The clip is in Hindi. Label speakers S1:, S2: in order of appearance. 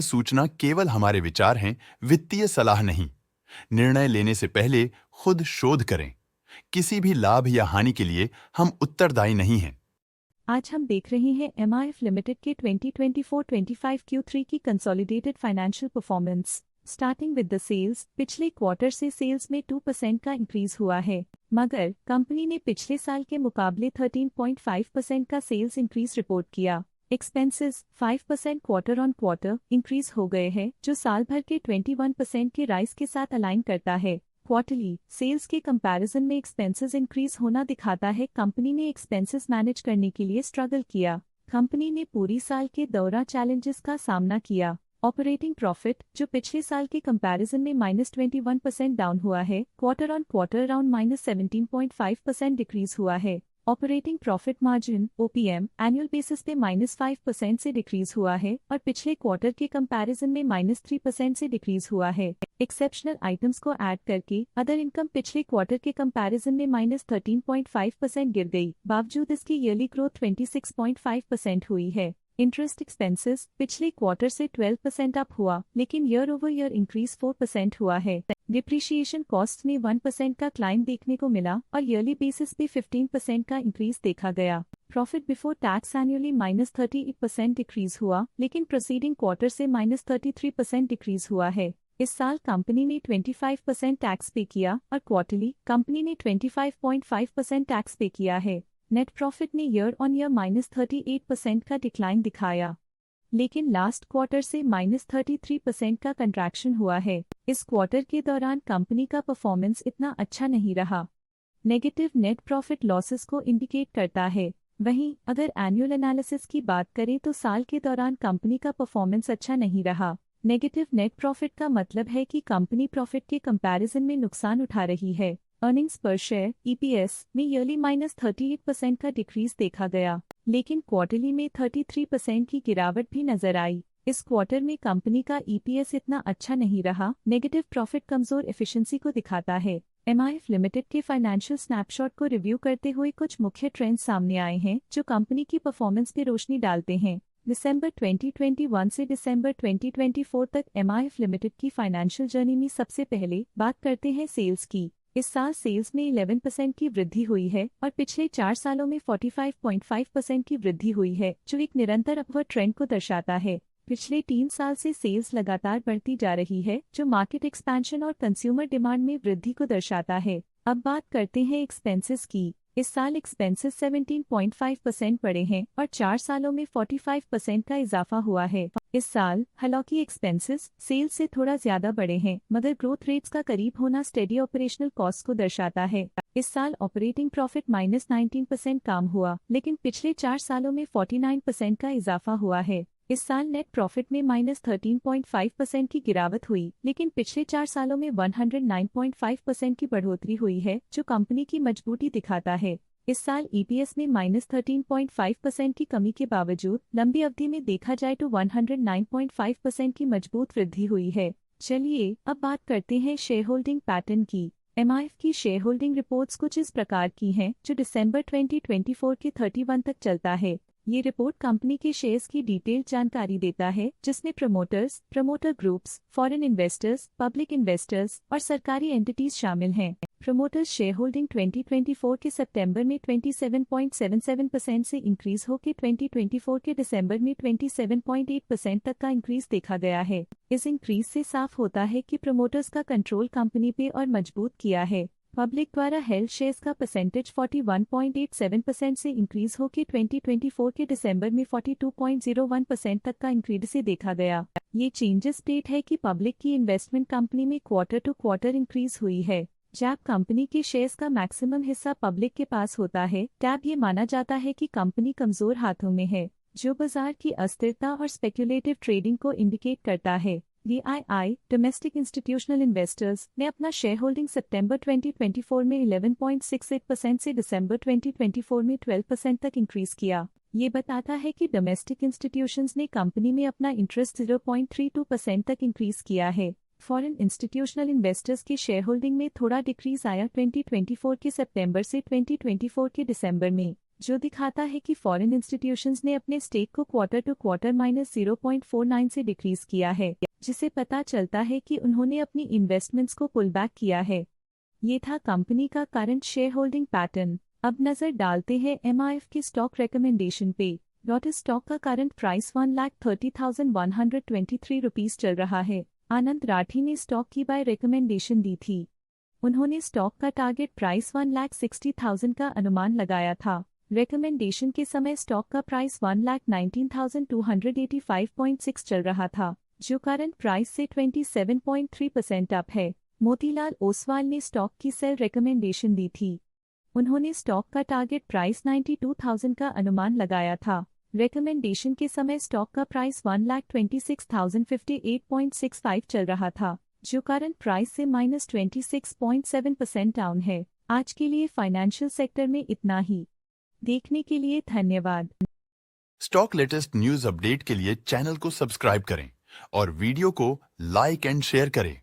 S1: सूचना केवल हमारे विचार हैं, वित्तीय सलाह नहीं। निर्णय लेने से पहले खुद शोध करें। किसी भी लाभ या हानि के लिए हम उत्तरदायी नहीं हैं।
S2: आज हम देख रहे हैं MIF लिमिटेड के 2024-25 Q3 की consolidated financial performance. Starting with the sales, पिछले क्वार्टर से सेल्स में 2% का इंक्रीज हुआ है, मगर कंपनी ने पिछले साल के मुकाबले 13.5% का सेल्स इंक्रीज रिपोर्ट किया। Expenses 5% quarter on quarter increase हो गए हैं, जो साल भर के 21% के राइज के साथ अलाइन करता है। क्वार्टरली सेल्स के कंपैरिजन में एक्सपेंसेस इंक्रीज होना दिखाता है कंपनी ने एक्सपेंसेस मैनेज करने के लिए स्ट्रगल किया। कंपनी ने पूरी साल के दौरान चैलेंजेस का सामना किया। ऑपरेटिंग प्रॉफिट, जो पिछले साल के कंपैरिजन में -21% डाउन हुआ है, quarter on quarter around -17.5% decrease हुआ है। Operating profit margin OPM annual basis पे -5% से डिक्रीज हुआ है और पिछले क्वार्टर के कंपैरिजन में -3% से डिक्रीज हुआ है। एक्सेप्शनल आइटम्स को ऐड करके अदर इनकम पिछले क्वार्टर के कंपैरिजन में -13.5% गिर गई, बावजूद इसकी ईयरली ग्रोथ 26.5% हुई है। इंटरेस्ट एक्सपेंसेस पिछले क्वार्टर से 12% अप हुआ, लेकिन ईयर ओवर ईयर इंक्रीज 4% हुआ है। डिप्रिशिएशन कॉस्ट में 1% का क्लाइम देखने को मिला और ईयरली बेसिस पे 15% का इंक्रीज देखा गया। Profit before tax annually -38% decrease हुआ, लेकिन प्रोसीडिंग क्वार्टर से -33% डिक्रीज हुआ है। इस साल कंपनी ने 25% टैक्स पे किया और क्वार्टरली कंपनी ने 25.5% टैक्स पे किया है। नेट प्रॉफिट ने ईयर ऑन ईयर -38% का डिक्लाइन दिखाया, लेकिन लास्ट क्वार्टर से -33% का कंट्रैक्शन हुआ है। इस क्वार्टर के दौरान कंपनी का परफॉर्मेंस इतना अच्छा नहीं रहा। नेगेटिव नेट प्रॉफिट लॉसेस को इंडिकेट करता है। वहीं अगर एनुअल एनालिसिस की बात करें तो साल के दौरान कंपनी का परफॉर्मेंस अच्छा नहीं रहा। नेगेटिव नेट प्रॉफिट का मतलब है कि कंपनी प्रॉफिट के कंपैरिजन में नुकसान उठा रही है। अर्निंग्स पर शेयर EPS में ईयरली -38% का डिक्रीज देखा गया, लेकिन क्वार्टरली में 33% की गिरावट भी नजर आई। इस क्वार्टर में कंपनी का EPS इतना अच्छा नहीं रहा। नेगेटिव प्रॉफिट कमजोर एफिशिएंसी को दिखाता है। MIF लिमिटेड के फाइनेंशियल स्नैपशॉट को रिव्यू करते हुए कुछ मुख्य ट्रेंड्स सामने आए हैं जो कंपनी की परफॉर्मेंस पे रोशनी डालते हैं। दिसंबर 2021 से दिसंबर 2024 तक MIF लिमिटेड की फाइनेंशियल जर्नी में सबसे पहले बात करते हैं सेल्स की। इस साल सेल्स में 11% की वृद्धि हुई है और पिछले 4 सालों में 45.5% की वृद्धि हुई है, जो एक निरंतर अपवर्ड ट्रेंड को दर्शाता है। पिछले 3 साल से सेल्स लगातार बढ़ती जा रही है, जो मार्केट एक्सपेंशन और कंज्यूमर डिमांड में वृद्धि को दर्शाता है। अब बात करते हैं एक्सपेंसेस की। इस साल एक्सपेंसेस 17.5% बढ़े हैं और 4 सालों में 45% का इजाफा हुआ है। इस साल हालांकि एक्सपेंसेस सेल्स से थोड़ा ज्यादा बढ़े हैं, मगर ग्रोथ रेट्स का करीब होना स्टेडी ऑपरेशनल कॉस्ट को दर्शाता है। इस साल ऑपरेटिंग प्रॉफिट -19% कम हुआ, लेकिन पिछले 4 सालों में 49% का इजाफा हुआ है। इस साल नेट प्रॉफिट में -13.5% की गिरावट हुई, लेकिन पिछले 4 सालों में 109.5% की बढ़ोतरी हुई है, जो कंपनी की मजबूती दिखाता है। इस साल EPS में -13.5% की कमी के बावजूद लंबी अवधि में देखा जाए तो 109.5% की मजबूत वृद्धि हुई है। चलिए अब बात करते हैं शेयर होल्डिंग पैटर्न की। MIF की शेयर होल्डिंग रिपोर्ट्स कुछ इस प्रकार की हैं, जो दिसंबर 2024 के 31 तक चलता है। ये रिपोर्ट कंपनी के शेयर्स की डिटेल्ड जानकारी देता है, जिसमें promoters, promoter groups, foreign investors, public investors और सरकारी एंटिटीज शामिल हैं। प्रमोटर्स शेयर होल्डिंग 2024 के सितंबर में 27.77% से इंक्रीज होकर 2024 के दिसंबर में 27.8% तक का इंक्रीज देखा गया है। इस इंक्रीज से साफ होता है कि प्रमोटर्स का कंट्रोल कंपनी पे और मजबूत किया है। पब्लिक द्वारा हेल्ड शेयर्स का परसेंटेज 41.87% से इंक्रीज होकर 2024 के दिसंबर में 42.01% तक का इंक्रीज से देखा गया। ये चेंजेस स्टेट है कि पब्लिक की इन्वेस्टमेंट कंपनी में क्वार्टर टू क्वार्टर इंक्रीज हुई है। जब कंपनी के शेयर्स का मैक्सिमम हिस्सा पब्लिक के पास होता है, तब ये माना जाता है कि कंपनी कमजोर हाथों में है, जो बाजार की अस्थिरता और स्पेक्युलेटिव ट्रेडिंग को इंडिकेट करता है। DII डोमेस्टिक इंस्टीट्यूशनल इन्वेस्टर्स ने अपना शेयर होल्डिंग सितंबर 2024 में 11.68% से दिसंबर 2024 में 12% तक इंक्रीज किया। ये बताता है कि डोमेस्टिक इंस्टीट्यूशंस ने कंपनी में अपना इंटरेस्ट 0.32% तक इंक्रीज किया है। फॉरेन इंस्टीट्यूशनल इन्वेस्टर्स की शेयर होल्डिंग में थोड़ा डिक्रीज आया 2024 के सितंबर से 2024 के दिसंबर में, जो दिखाता है कि फॉरेन इंस्टीट्यूशंस ने अपने स्टेक को क्वार्टर टू क्वार्टर -0.49 से डिक्रीज किया है, जिसे पता चलता है कि उन्होंने अपनी इन्वेस्टमेंट्स को पुल बैक किया है। ये था कंपनी का करंट शेयर होल्डिंग पैटर्न। अब नजर डालते हैं MIF के स्टॉक रिकमेंडेशन पे। लोटस स्टॉक का करंट प्राइस 1,30,123 रुपीस चल रहा है। आनंद राठी ने स्टॉक की बाय रिकमेंडेशन दी थी। उन्होंने स्टॉक का टारगेट प्राइस 1,60,000 का अनुमान लगाया था। रिकमेंडेशन के समय स्टॉक का प्राइस 1,19,285.6 चल रहा था, जो करंट प्राइस से 27.3% अप है। मोतीलाल ओसवाल ने स्टॉक की सेल रिकमेंडेशन दी थी। उन्होंने स्टॉक का टारगेट प्राइस 92,000 का अनुमान लगाया था। रिकमेंडेशन के समय स्टॉक का प्राइस 1,26,058.65 चल रहा था, जो करंट प्राइस से -26.7% डाउन है। आज के लिए फाइनेंशियल सेक्टर में इतना ही। देखने के लिए धन्यवाद।
S1: स्टॉक लेटेस्ट न्यूज अपडेट के लिए चैनल को सब्सक्राइब करें और वीडियो को लाइक एंड शेयर करें।